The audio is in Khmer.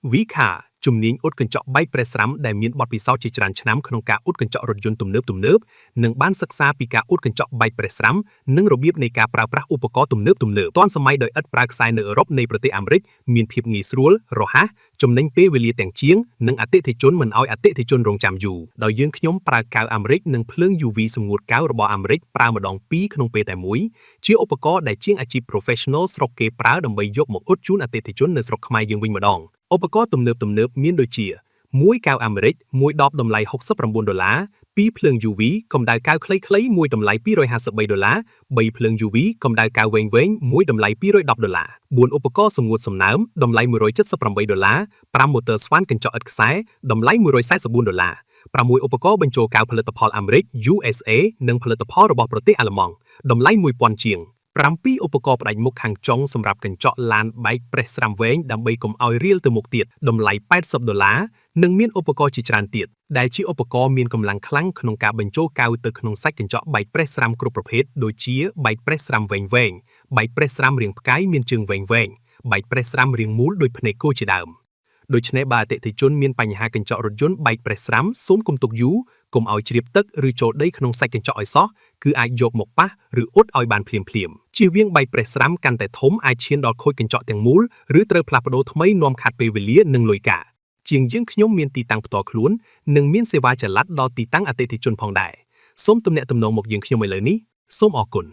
វិខាជំនាញអ៊ុតកញ្ចក់បែកប្រេះស្រាំដែលមានបទពិសោធន៍ជាច្រើនឆ្នាំក្នុងការអ៊ុតកញ្ចក់រថយន្តទំនើបនិងបានសិក្សាពីការអ៊ុតកញ្ចក់បែកប្រេះស្រាំនិងរបៀបនៃការប្រើប្រាស់ឧបករណ៍ទំនើបទាន់សម័យដោយឥតប្រើខ្សែនៅអឺរ៉ុបនៃប្រទេសអាមេរិកមានភាពងាយស្រួលរហ័សចំណេញពេលវេលាទាំងជាងនិងអតិថិជនមិនឲ្យអតិថិជនរងចាំយូរដោយយើងខ្ញុំប្រើកៅអាមេរិកនិងភ្លើង UV សម្ងួតកៅរបស់អាមេរិកប្រើម្ដងពីរក្នុងពេលតែមួយជាឧបករណ៍ដែលជាងអាជីព professional ស្រុកគេប្រើដើម្បីយកមកអ៊ុតជូនអតិថិជននៅស្រុកខ្មែរយើងវិញម្ដងឧបករណ៍ទំនើបមានដូចជា1កៅអាមេរិក1ដបតម្លៃ$69 2ភ្លើង UV កម្ដៅកៅខ្លីៗ1តម្លៃ$253 3ភ្លើង UV កម្ដៅកៅវែង1តម្លៃ$210 4ឧបករណ៍សម្ងួតសំណើមតម្លៃ$178 5ម៉ូទ័រស្វានកញ្ចក់ឥតខ្សែតម្លៃ$144 6ឧបករណ៍បញ្ចូលកៅផលិតផលអាមេរិក USA និងផលិតផលរបស់ប្រទេសអាល្លឺម៉ង់តម្លៃ$1000ជាង7ឧបករណ៍ផ្ដាច់មុខខាងចុងសម្រាប់កញ្ចក់ឡានបែកប្រេះស្រាំវែងដើម្បីកុំឲ្យរាលទៅមុខទៀតតម្លៃ$80និងមានឧបករណ៍ជាច្រើនទៀតដែលជាឧបករណ៍មានកម្លាំងខ្លាំងក្នុងការបញ្ចូលកៅទៅក្នុងសាច់កញ្ចក់បែកប្រេះស្រាំគ្រប់ប្រភេទដូចជាបែកប្រេះស្រាំវែងបែកប្រេះស្រាំរាងផ្កាយមានជើងវែងបែកប្រេះស្រាំរាងមូលដូចភ្នែកគោជាដើមដូច្នេះបើអតិថិជនមានបញ្ហាកញ្ចក់រថយន្តបែកប្រេះស្រាំសូមកុំទុកយូរកុំឲ្យជ្រាបទឹកឬចូលដីក្នុងសាច់កញ្ចក់ឲ្យសោះគឺអាចយកមកប៉ះឬអ៊ុតឲ្យបានភ្លាមជៀសវាងបែកប្រេះស្រាំកាន់តែធំអាចឈានដល់ខូចកញ្ចក់ទាំងមូលឬត្រូវផ្លាស់ប្ដូរថ្មីនាំខាតពេលវេលានិងលុយកាក់ជាងយើងខ្ញុំមានទីតាំងផ្ទាល់ខ្លួននិងមានសេវាចល័តដល់ទីតាំងអតិថិជនផងដែរសូមទំនាក់ទំនងមកយើងខ្ញុំឥឡូវនេះសូមអរគុណ